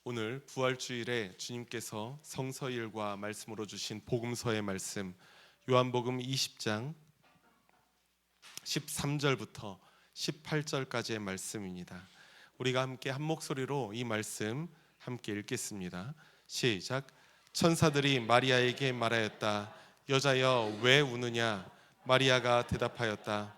오늘 부활주일에 주님께서 성서일과 말씀으로 주신 복음서의 말씀, 요한복음 20장 13절부터 18절까지의 말씀입니다. 우리가 함께 한 목소리로 이 말씀 함께 읽겠습니다. 시작. 천사들이 마리아에게 말하였다. 여자여, 왜 우느냐? 마리아가 대답하였다.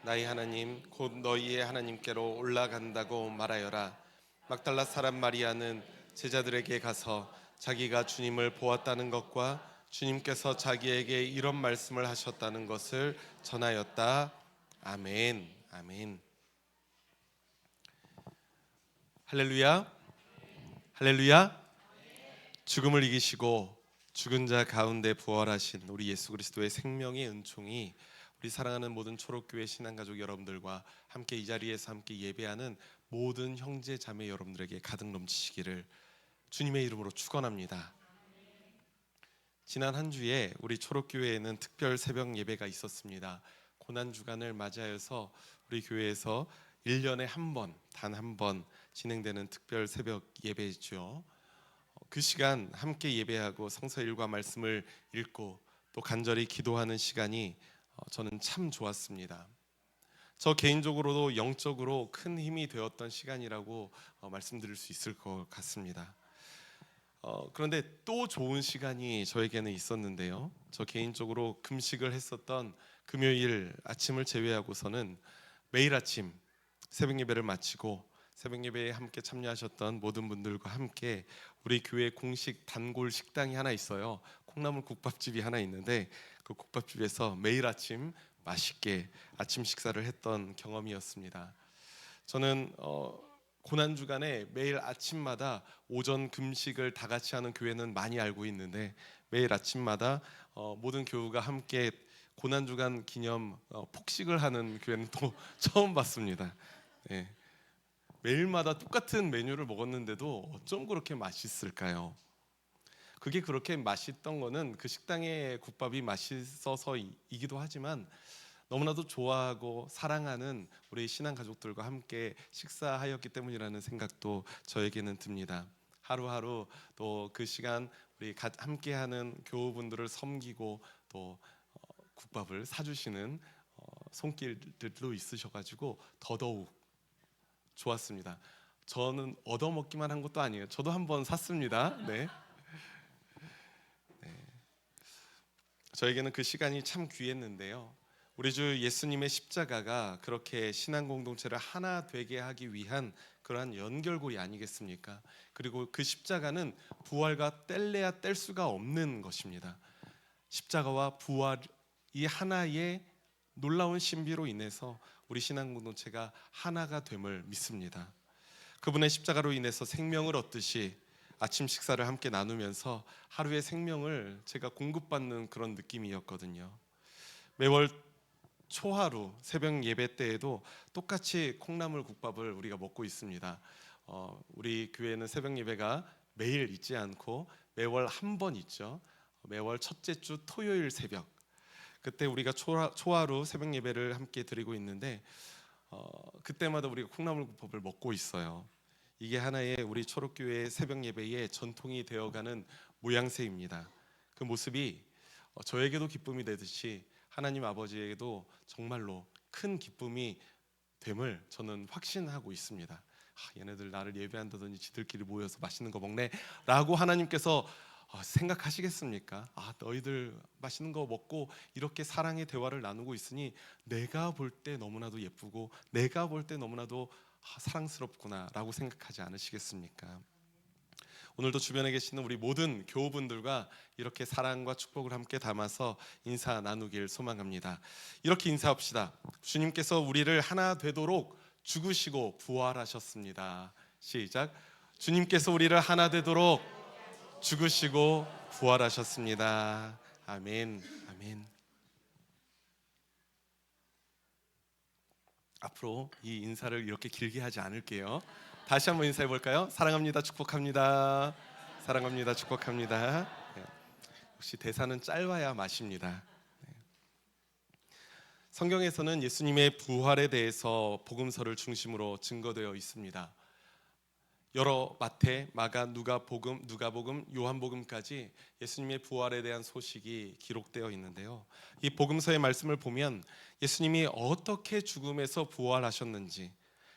나의 하나님 곧 너희의 하나님께로 올라간다고 말하여라. 막달라 사람 마리아는 제자들에게 가서 자기가 주님을 보았다는 것과 주님께서 자기에게 이런 말씀을 하셨다는 것을 전하였다. 아멘. 아멘. 할렐루야. 할렐루야. 죽음을 이기시고 죽은 자 가운데 부활하신 우리 예수 그리스도의 생명의 은총이 우리 사랑하는 모든 초록교회 신앙가족 여러분들과 함께 이 자리에서 함께 예배하는 모든 형제 자매 여러분들에게 가득 넘치시기를 주님의 이름으로 축원합니다. 지난 한 주에 우리 초록교회에는 특별 새벽 예배가 있었습니다. 고난주간을 맞이하여서 우리 교회에서 1년에 한 번, 단 한 번 진행되는 특별 새벽 예배죠. 그 시간 함께 예배하고 성서일과 말씀을 읽고 또 간절히 기도하는 시간이 저는 참 좋았습니다. 저 개인적으로도 영적으로 큰 힘이 되었던 시간이라고 말씀드릴 수 있을 것 같습니다. 그런데 또 좋은 시간이 저에게는 있었는데요. 저 개인적으로 금식을 했었던 금요일 아침을 제외하고서는 매일 아침 새벽 예배를 마치고 새벽 예배에 함께 참여하셨던 모든 분들과 함께 우리 교회 공식 단골 식당이 하나 있어요. 콩나물 국밥집이 하나 있는데 그 국밥집에서 매일 아침 맛있게 아침 식사를 했던 경험이었습니다. 저는 고난 주간에 매일 아침마다 오전 금식을 다 같이 하는 교회는 많이 알고 있는데 매일 아침마다 모든 교우가 함께 고난 주간 기념 폭식을 하는 교회는 또 처음 봤습니다. 네. 매일마다 똑같은 메뉴를 먹었는데도 어쩜 그렇게 맛있을까요? 그게 그렇게 맛있던 거는 그 식당의 국밥이 맛있어서이기도 하지만 너무나도 좋아하고 사랑하는 우리 신앙 가족들과 함께 식사하였기 때문이라는 생각도 저에게는 듭니다. 하루하루 또 그 시간 우리 함께하는 교우분들을 섬기고 또 국밥을 사주시는 손길들도 있으셔가지고 더더욱 좋았습니다. 저는 얻어먹기만 한 것도 아니에요. 저도 한번 샀습니다. 네. 저에게는 그 시간이 참 귀했는데요. 우리 주 예수님의 십자가가 그렇게 신앙 공동체를 하나 되게 하기 위한 그러한 연결고리 아니겠습니까? 그리고 그 십자가는 부활과 뗄래야 뗄 수가 없는 것입니다. 십자가와 부활이 하나의 놀라운 신비로 인해서 우리 신앙 공동체가 하나가 됨을 믿습니다. 그분의 십자가로 인해서 생명을 얻듯이 아침 식사를 함께 나누면서 하루의 생명을 제가 공급받는 그런 느낌이었거든요. 매월 초하루 새벽 예배 때에도 똑같이 콩나물 국밥을 우리가 먹고 있습니다. 우리 교회는 새벽 예배가 매일 있지 않고 매월 한 번 있죠. 매월 첫째 주 토요일 새벽, 그때 우리가 초하루 새벽 예배를 함께 드리고 있는데 그때마다 우리가 콩나물 국밥을 먹고 있어요. 이게 하나의 우리 초록교회의 새벽 예배의 전통이 되어가는 모양새입니다. 그 모습이 저에게도 기쁨이 되듯이 하나님 아버지에게도 정말로 큰 기쁨이 됨을 저는 확신하고 있습니다. 얘네들 나를 예배한다더니 지들끼리 모여서 맛있는 거 먹네 라고 하나님께서 생각하시겠습니까? 너희들 맛있는 거 먹고 이렇게 사랑의 대화를 나누고 있으니 내가 볼 때 너무나도 예쁘고 내가 볼 때 너무나도 사랑스럽구나라고 생각하지 않으시겠습니까? 오늘도 주변에 계시는 우리 모든 교우분들과 이렇게 사랑과 축복을 함께 담아서 인사 나누길 소망합니다. 이렇게 인사합시다. 주님께서 우리를 하나 되도록 죽으시고 부활하셨습니다. 시작. 주님께서 우리를 하나 되도록 죽으시고 부활하셨습니다. 아멘. 아멘. 앞으로 이 인사를 이렇게 길게 하지 않을게요. 다시 한번 인사해 볼까요? 사랑합니다. 축복합니다. 사랑합니다. 축복합니다. 네. 역시 대사는 짧아야 맛입니다. 네. 성경에서는 예수님의 부활에 대해서 복음서를 중심으로 증거되어 있습니다. 여러 마태, 마가, 누가복음, 요한복음까지 예수님의 부활에 대한 소식이 기록되어 있는데요. 이 복음서의 말씀을 보면 예수님이 어떻게 죽음에서 부활하셨는지,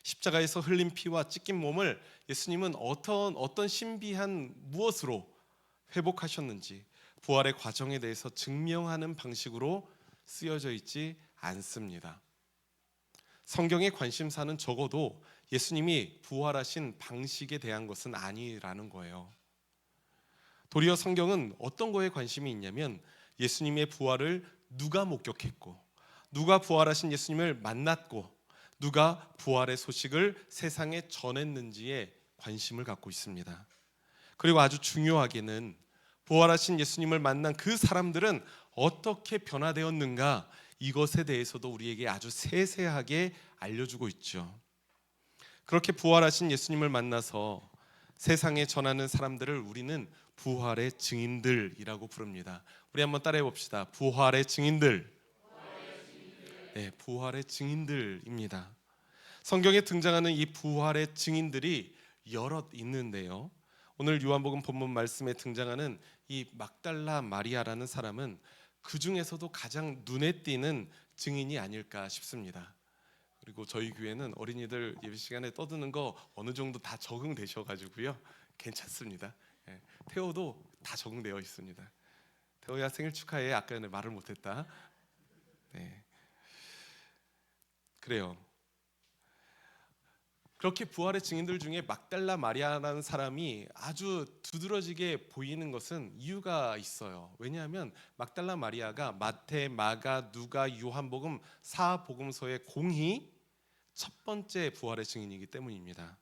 십자가에서 흘린 피와 찢긴 몸을 예수님은 어떤 신비한 무엇으로 회복하셨는지 부활의 과정에 대해서 증명하는 방식으로 쓰여져 있지 않습니다. 성경의 관심사는 적어도 예수님이 부활하신 방식에 대한 것은 아니라는 거예요. 도리어 성경은 어떤 거에 관심이 있냐면 예수님의 부활을 누가 목격했고, 누가 부활하신 예수님을 만났고, 누가 부활의 소식을 세상에 전했는지에 관심을 갖고 있습니다. 그리고 아주 중요하게는 부활하신 예수님을 만난 그 사람들은 어떻게 변화되었는가, 이것에 대해서도 우리에게 아주 세세하게 알려주고 있죠. 그렇게 부활하신 예수님을 만나서 세상에 전하는 사람들을 우리는 부활의 증인들이라고 부릅니다. 우리 한번 따라해 봅시다. 부활의 증인들. 네, 부활의 증인들입니다. 성경에 등장하는 이 부활의 증인들이 여럿 있는데요. 오늘 요한복음 본문 말씀에 등장하는 이 막달라 마리아라는 사람은 그 중에서도 가장 눈에 띄는 증인이 아닐까 싶습니다. 그리고 저희 교회는 어린이들 예배 시간에 떠드는 거 어느 정도 다 적응되셔가지고요, 괜찮습니다. 태호도 다 적응되어 있습니다. 태호야 생일 축하해. 아까 전에 말을 못했다. 네, 그래요. 그렇게 부활의 증인들 중에 막달라 마리아라는 사람이 아주 두드러지게 보이는 것은 이유가 있어요. 왜냐하면 막달라 마리아가 마태, 마가, 누가, 요한복음 4복음서의 공히 첫 번째 부활의 증인이기 때문입니다.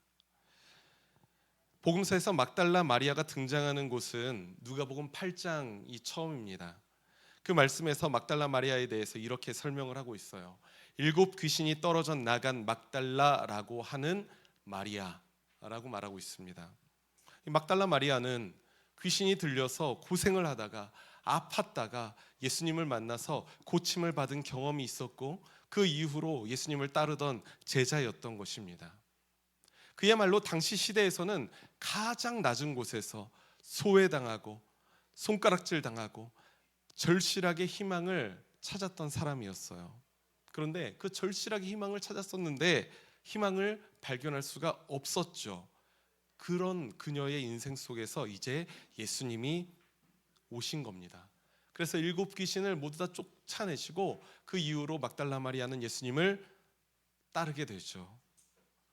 복음서에서 막달라 마리아가 등장하는 곳은 누가복음 8장이 처음입니다. 그 말씀에서 막달라 마리아에 대해서 이렇게 설명을 하고 있어요. 7 귀신이 떨어져 나간 막달라라고 하는 마리아라고 말하고 있습니다. 이 막달라 마리아는 귀신이 들려서 고생을 하다가 아팠다가 예수님을 만나서 고침을 받은 경험이 있었고, 그 이후로 예수님을 따르던 제자였던 것입니다. 그야말로 당시 시대에서는 가장 낮은 곳에서 소외당하고 손가락질 당하고 절실하게 희망을 찾았던 사람이었어요. 그런데 그 절실하게 희망을 찾았었는데 희망을 발견할 수가 없었죠. 그런 그녀의 인생 속에서 이제 예수님이 오신 겁니다. 그래서 7 귀신을 모두 다 쫓아내시고 그 이후로 막달라 마리아는 예수님을 따르게 되죠.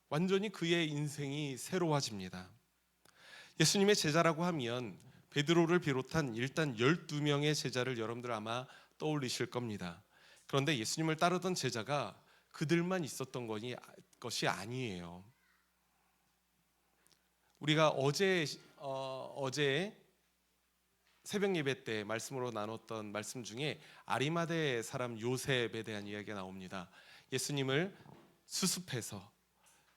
완전히 그의 인생이 새로워집니다. 예수님의 제자라고 하면 베드로를 비롯한 일단 12명의 제자를 여러분들 아마 떠올리실 겁니다. 그런데 예수님을 따르던 제자가 그들만 있었던 것이 아니에요. 우리가 어제 새벽 예배 때 말씀으로 나눴던 말씀 중에 아리마대 사람 요셉에 대한 이야기가 나옵니다. 예수님을 수습해서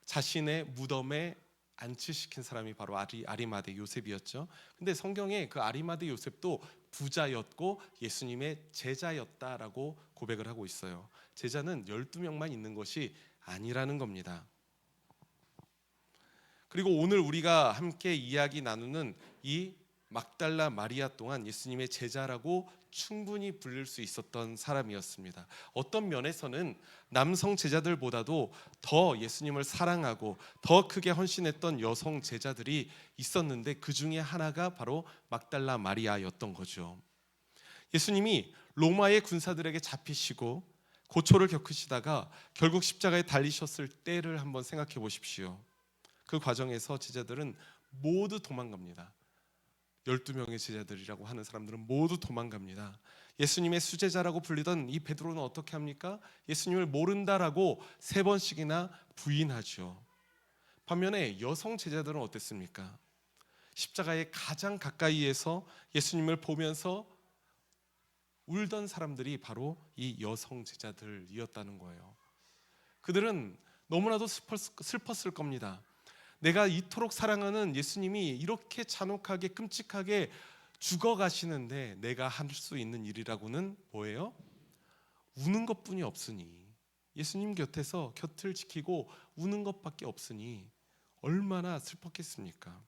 자신의 무덤에 안치시킨 사람이 바로 아리마대 요셉이었죠. 근데 성경에 그 아리마대 요셉도 부자였고 예수님의 제자였다라고 고백을 하고 있어요. 제자는 12명만 있는 것이 아니라는 겁니다. 그리고 오늘 우리가 함께 이야기 나누는 이 막달라 마리아 또한 예수님의 제자라고 충분히 불릴 수 있었던 사람이었습니다. 어떤 면에서는 남성 제자들보다도 더 예수님을 사랑하고 더 크게 헌신했던 여성 제자들이 있었는데 그 중에 하나가 바로 막달라 마리아였던 거죠. 예수님이 로마의 군사들에게 잡히시고 고초를 겪으시다가 결국 십자가에 달리셨을 때를 한번 생각해 보십시오. 그 과정에서 제자들은 모두 도망갑니다. 12명의 제자들이라고 하는 사람들은 모두 도망갑니다. 예수님의 수제자라고 불리던 이 베드로는 어떻게 합니까? 예수님을 모른다라고 3번씩이나 부인하죠. 반면에 여성 제자들은 어땠습니까? 십자가에 가장 가까이에서 예수님을 보면서 울던 사람들이 바로 이 여성 제자들이었다는 거예요. 그들은 너무나도 슬펐을 겁니다. 내가 이토록 사랑하는 예수님이 이렇게 잔혹하게 끔찍하게 죽어가시는데 내가 할 수 있는 일이라고는 뭐예요? 우는 것뿐이 없으니, 예수님 곁에서 곁을 지키고 우는 것밖에 없으니 얼마나 슬펐겠습니까?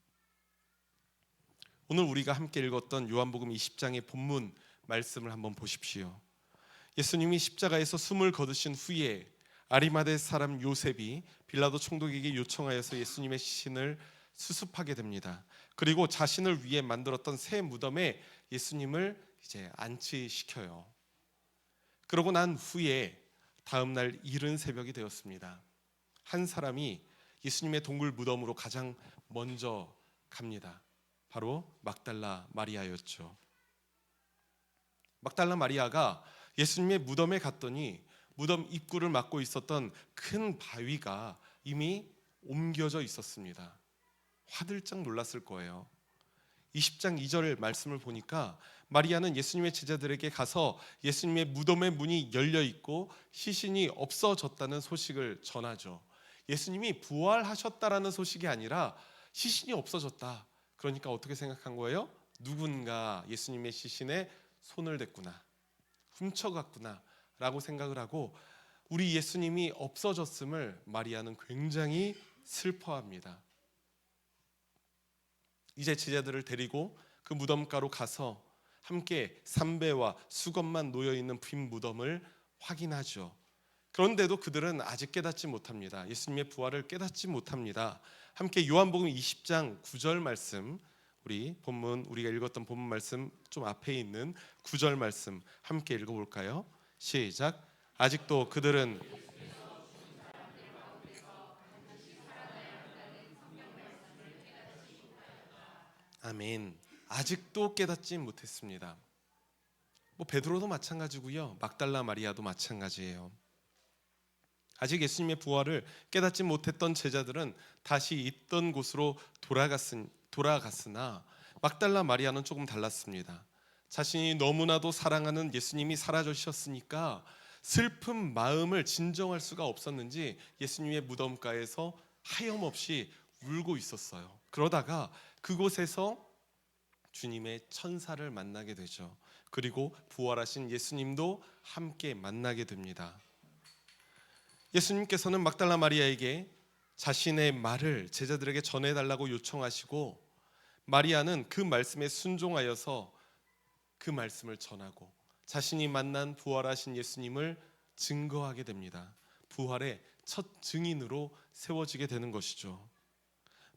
오늘 우리가 함께 읽었던 요한복음 20장의 본문 말씀을 한번 보십시오. 예수님이 십자가에서 숨을 거두신 후에 아리마대 사람 요셉이 빌라도 총독에게 요청하여서 예수님의 시신을 수습하게 됩니다. 그리고 자신을 위해 만들었던 새 무덤에 예수님을 이제 안치시켜요. 그러고 난 후에 다음 날 이른 새벽이 되었습니다. 한 사람이 예수님의 동굴 무덤으로 가장 먼저 갑니다. 바로 막달라 마리아였죠. 막달라 마리아가 예수님의 무덤에 갔더니 무덤 입구를 막고 있었던 큰 바위가 이미 옮겨져 있었습니다. 화들짝 놀랐을 거예요. 20장 2절 말씀을 보니까 마리아는 예수님의 제자들에게 가서 예수님의 무덤의 문이 열려 있고 시신이 없어졌다는 소식을 전하죠. 예수님이 부활하셨다라는 소식이 아니라 시신이 없어졌다. 그러니까 어떻게 생각한 거예요? 누군가 예수님의 시신에 손을 댔구나, 훔쳐갔구나 라고 생각을 하고 우리 예수님이 없어졌음을 마리아는 굉장히 슬퍼합니다. 이제 제자들을 데리고 그 무덤가로 가서 함께 삼배와 수건만 놓여있는 빈 무덤을 확인하죠. 그런데도 그들은 아직 깨닫지 못합니다. 예수님의 부활을 깨닫지 못합니다. 함께 요한복음 20장 9절 말씀, 우리 본문, 우리가 읽었던 본문 말씀 좀 앞에 있는 9절 말씀 함께 읽어볼까요? 시작. 아직도 그들은 아멘. 아직도 깨닫지 못했습니다. 베드로도 마찬가지고요. 막달라 마리아도 마찬가지예요. 아직 예수님의 부활을 깨닫지 못했던 제자들은 다시 있던 곳으로 돌아갔으나 막달라 마리아는 조금 달랐습니다. 자신이 너무나도 사랑하는 예수님이 사라지셨으니까 슬픈 마음을 진정할 수가 없었는지 예수님의 무덤가에서 하염없이 울고 있었어요. 그러다가 그곳에서 주님의 천사를 만나게 되죠. 그리고 부활하신 예수님도 함께 만나게 됩니다. 예수님께서는 막달라 마리아에게 자신의 말을 제자들에게 전해달라고 요청하시고 마리아는 그 말씀에 순종하여서 그 말씀을 전하고 자신이 만난 부활하신 예수님을 증거하게 됩니다. 부활의 첫 증인으로 세워지게 되는 것이죠.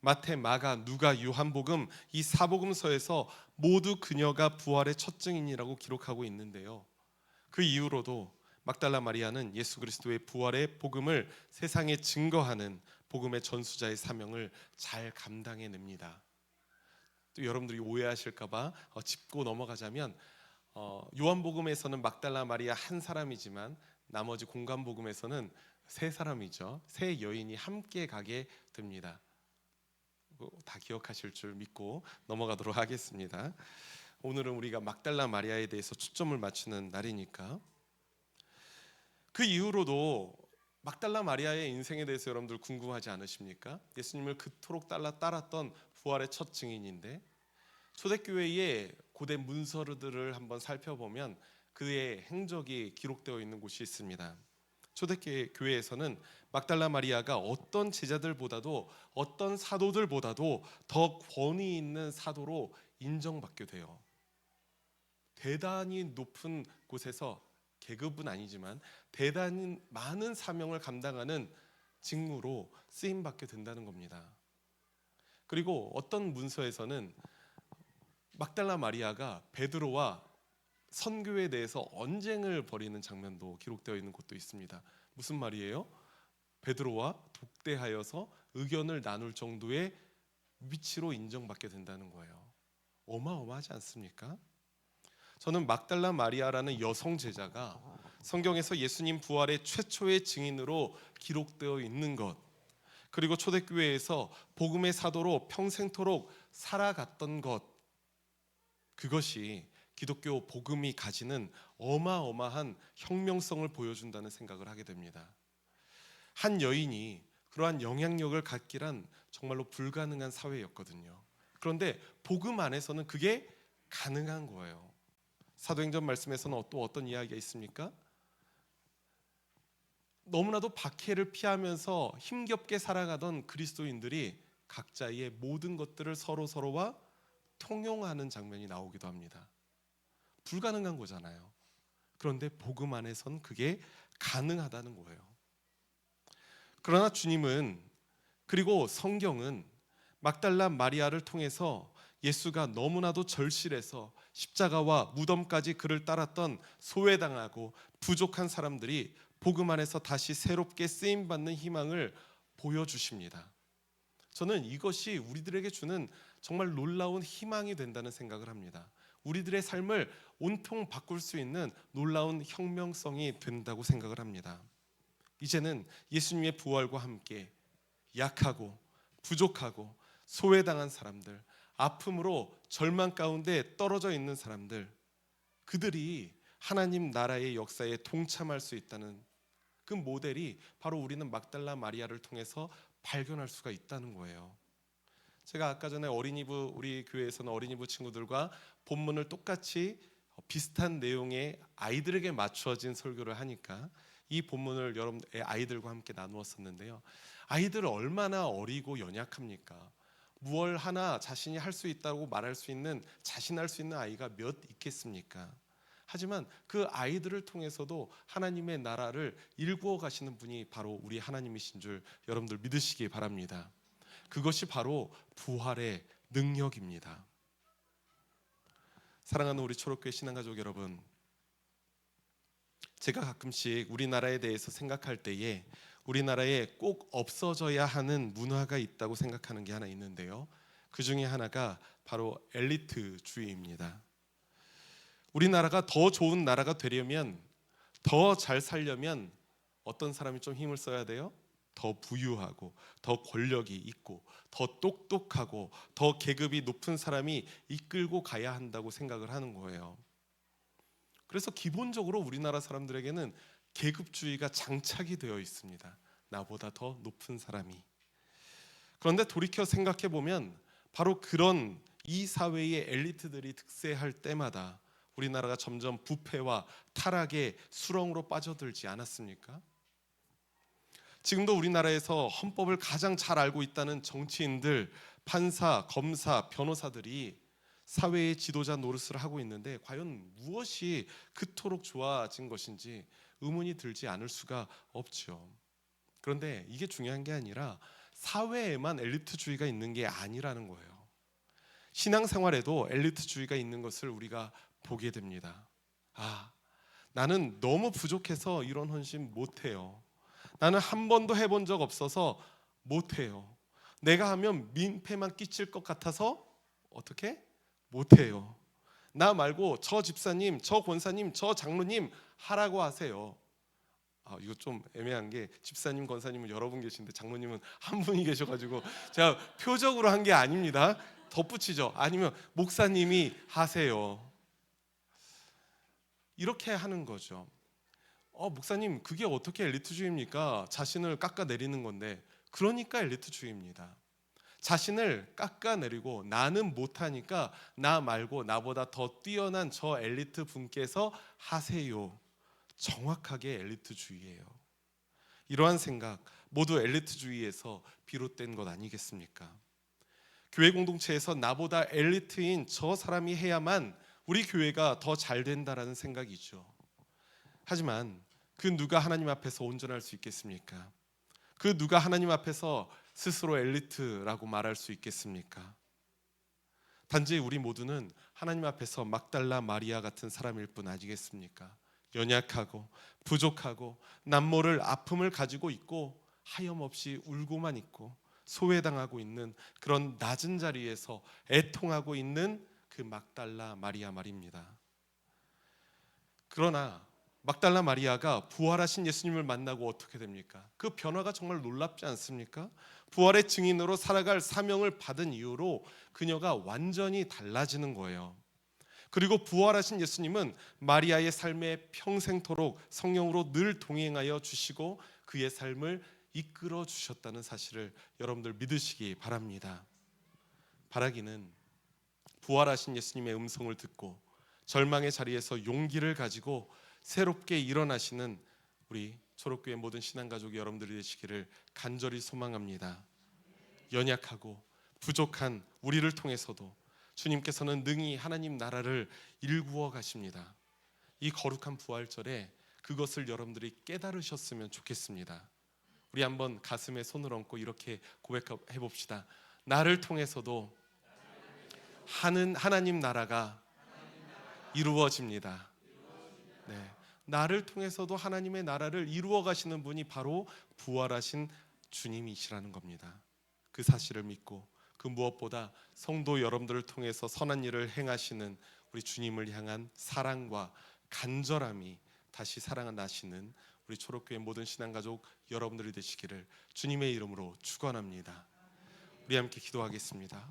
마태, 마가, 누가, 요한복음 이 사복음서에서 모두 그녀가 부활의 첫 증인이라고 기록하고 있는데요. 그 이후로도 막달라 마리아는 예수 그리스도의 부활의 복음을 세상에 증거하는 복음의 전수자의 사명을 잘 감당해냅니다. 또 여러분들이 오해하실까봐 짚고 넘어가자면 요한복음에서는 막달라 마리아 한 사람이지만 나머지 공관복음에서는 세 사람이죠. 세 여인이 함께 가게 됩니다. 다 기억하실 줄 믿고 넘어가도록 하겠습니다. 오늘은 우리가 막달라 마리아에 대해서 초점을 맞추는 날이니까. 그 이후로도 막달라 마리아의 인생에 대해서 여러분들 궁금하지 않으십니까? 예수님을 그토록 따랐던 부활의 첫 증인인데 초대교회의 고대 문서들을 한번 살펴보면 그의 행적이 기록되어 있는 곳이 있습니다. 초대교회에서는 막달라 마리아가 어떤 제자들보다도 어떤 사도들보다도 더 권위 있는 사도로 인정받게 돼요. 대단히 높은 곳에서, 계급은 아니지만 대단히 많은 사명을 감당하는 직무로 쓰임받게 된다는 겁니다. 그리고 어떤 문서에서는 막달라 마리아가 베드로와 선교에 대해서 언쟁을 벌이는 장면도 기록되어 있는 곳도 있습니다. 무슨 말이에요? 베드로와 독대하여서 의견을 나눌 정도의 위치로 인정받게 된다는 거예요. 어마어마하지 않습니까? 저는 막달라 마리아라는 여성 제자가 성경에서 예수님 부활의 최초의 증인으로 기록되어 있는 것, 그리고 초대교회에서 복음의 사도로 평생토록 살아갔던 것, 그것이 기독교 복음이 가지는 어마어마한 혁명성을 보여준다는 생각을 하게 됩니다. 한 여인이 그러한 영향력을 갖기란 정말로 불가능한 사회였거든요. 그런데 복음 안에서는 그게 가능한 거예요. 사도행전 말씀에서는 또 어떤 이야기가 있습니까? 너무나도 박해를 피하면서 힘겹게 살아가던 그리스도인들이 각자의 모든 것들을 서로와 통용하는 장면이 나오기도 합니다. 불가능한 거잖아요. 그런데 복음 안에선 그게 가능하다는 거예요. 그러나 주님은, 그리고 성경은 막달라 마리아를 통해서 예수가 너무나도 절실해서 십자가와 무덤까지 그를 따랐던 소외당하고 부족한 사람들이 복음 안에서 다시 새롭게 쓰임받는 희망을 보여주십니다. 저는 이것이 우리들에게 주는 정말 놀라운 희망이 된다는 생각을 합니다. 우리들의 삶을 온통 바꿀 수 있는 놀라운 혁명성이 된다고 생각을 합니다. 이제는 예수님의 부활과 함께 약하고 부족하고 소외당한 사람들, 아픔으로 절망 가운데 떨어져 있는 사람들, 그들이 하나님 나라의 역사에 동참할 수 있다는 그 모델이 바로 우리는 막달라 마리아를 통해서 발견할 수가 있다는 거예요. 제가 아까 전에 우리 교회에서는 어린이부 친구들과 본문을 똑같이 비슷한 내용의 아이들에게 맞추어진 설교를 하니까 이 본문을 여러분의 아이들과 함께 나누었었는데요. 아이들 얼마나 어리고 연약합니까? 무얼 하나 자신이 할 수 있다고 말할 수 있는, 자신할 수 있는 아이가 몇 있겠습니까? 하지만 그 아이들을 통해서도 하나님의 나라를 일구어 가시는 분이 바로 우리 하나님이신 줄 여러분들 믿으시기 바랍니다. 그것이 바로 부활의 능력입니다. 사랑하는 우리 초록교회 신앙가족 여러분, 제가 가끔씩 우리나라에 대해서 생각할 때에 우리나라에 꼭 없어져야 하는 문화가 있다고 생각하는 게 하나 있는데요. 그 중에 하나가 바로 엘리트주의입니다. 우리나라가 더 좋은 나라가 되려면, 더 잘 살려면 어떤 사람이 좀 힘을 써야 돼요? 더 부유하고 더 권력이 있고 더 똑똑하고 더 계급이 높은 사람이 이끌고 가야 한다고 생각을 하는 거예요. 그래서 기본적으로 우리나라 사람들에게는 계급주의가 장착이 되어 있습니다. 나보다 더 높은 사람이. 그런데 돌이켜 생각해 보면 바로 그런 이 사회의 엘리트들이 득세할 때마다 우리나라가 점점 부패와 타락의 수렁으로 빠져들지 않았습니까? 지금도 우리나라에서 헌법을 가장 잘 알고 있다는 정치인들, 판사, 검사, 변호사들이 사회의 지도자 노릇을 하고 있는데 과연 무엇이 그토록 좋아진 것인지 의문이 들지 않을 수가 없죠. 그런데 이게 중요한 게 아니라 사회에만 엘리트주의가 있는 게 아니라는 거예요. 신앙생활에도 엘리트주의가 있는 것을 우리가 보게 됩니다. 나는 너무 부족해서 이런 헌신 못해요. 나는 한 번도 해본 적 없어서 못해요. 내가 하면 민폐만 끼칠 것 같아서 어떻게? 못해요. 나 말고 저 집사님, 저 권사님, 저 장로님 하라고 하세요. 이거 좀 애매한 게 집사님, 권사님은 여러 분 계신데 장로님은 한 분이 계셔가지고 제가 표적으로 한 게 아닙니다. 덧붙이죠. 아니면 목사님이 하세요. 이렇게 하는 거죠. 목사님 그게 어떻게 엘리트주의입니까? 자신을 깎아내리는 건데. 그러니까 엘리트주의입니다. 자신을 깎아내리고 나는 못하니까 나 말고 나보다 더 뛰어난 저 엘리트 분께서 하세요. 정확하게 엘리트주의예요. 이러한 생각 모두 엘리트주의에서 비롯된 것 아니겠습니까? 교회 공동체에서 나보다 엘리트인 저 사람이 해야만 우리 교회가 더 잘 된다라는 생각이죠. 하지만 그 누가 하나님 앞에서 온전할 수 있겠습니까? 그 누가 하나님 앞에서 스스로 엘리트라고 말할 수 있겠습니까? 단지 우리 모두는 하나님 앞에서 막달라 마리아 같은 사람일 뿐 아니겠습니까? 연약하고 부족하고 남모를 아픔을 가지고 있고 하염없이 울고만 있고 소외당하고 있는 그런 낮은 자리에서 애통하고 있는 그 막달라 마리아 말입니다. 그러나 막달라 마리아가 부활하신 예수님을 만나고 어떻게 됩니까? 그 변화가 정말 놀랍지 않습니까? 부활의 증인으로 살아갈 사명을 받은 이후로 그녀가 완전히 달라지는 거예요. 그리고 부활하신 예수님은 마리아의 삶에 평생토록 성령으로 늘 동행하여 주시고 그의 삶을 이끌어 주셨다는 사실을 여러분들 믿으시기 바랍니다. 바라기는 부활하신 예수님의 음성을 듣고 절망의 자리에서 용기를 가지고 새롭게 일어나시는 우리 초록교회 모든 신앙가족 여러분들이 되시기를 간절히 소망합니다. 연약하고 부족한 우리를 통해서도 주님께서는 능히 하나님 나라를 일구어 가십니다. 이 거룩한 부활절에 그것을 여러분들이 깨달으셨으면 좋겠습니다. 우리 한번 가슴에 손을 얹고 이렇게 고백해 봅시다. 나를 통해서도 하나님 나라가 이루어집니다. 네, 나를 통해서도 하나님의 나라를 이루어 가시는 분이 바로 부활하신 주님이시라는 겁니다. 그 사실을 믿고 그 무엇보다 성도 여러분들을 통해서 선한 일을 행하시는 우리 주님을 향한 사랑과 간절함이 다시 살아나시는 우리 초록교회 모든 신앙가족 여러분들이 되시기를 주님의 이름으로 축원합니다. 우리 함께 기도하겠습니다.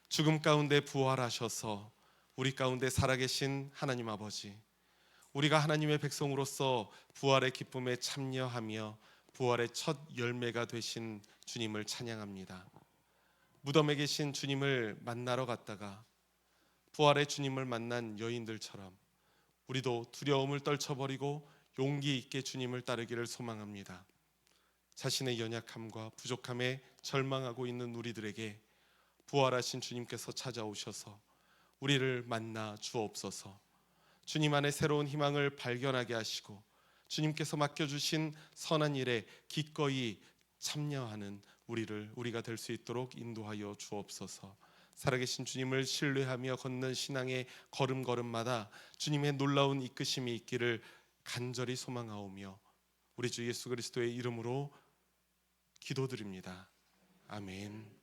죽음 가운데 부활하셔서 우리 가운데 살아계신 하나님 아버지, 우리가 하나님의 백성으로서 부활의 기쁨에 참여하며 부활의 첫 열매가 되신 주님을 찬양합니다. 무덤에 계신 주님을 만나러 갔다가 부활의 주님을 만난 여인들처럼 우리도 두려움을 떨쳐버리고 용기 있게 주님을 따르기를 소망합니다. 자신의 연약함과 부족함에 절망하고 있는 우리들에게 부활하신 주님께서 찾아오셔서 우리를 만나 주옵소서. 주님 안에 새로운 희망을 발견하게 하시고 주님께서 맡겨주신 선한 일에 기꺼이 참여하는 우리가 될 수 있도록 인도하여 주옵소서. 살아계신 주님을 신뢰하며 걷는 신앙의 걸음걸음마다 주님의 놀라운 이끄심이 있기를 간절히 소망하오며 우리 주 예수 그리스도의 이름으로 기도드립니다. 아멘.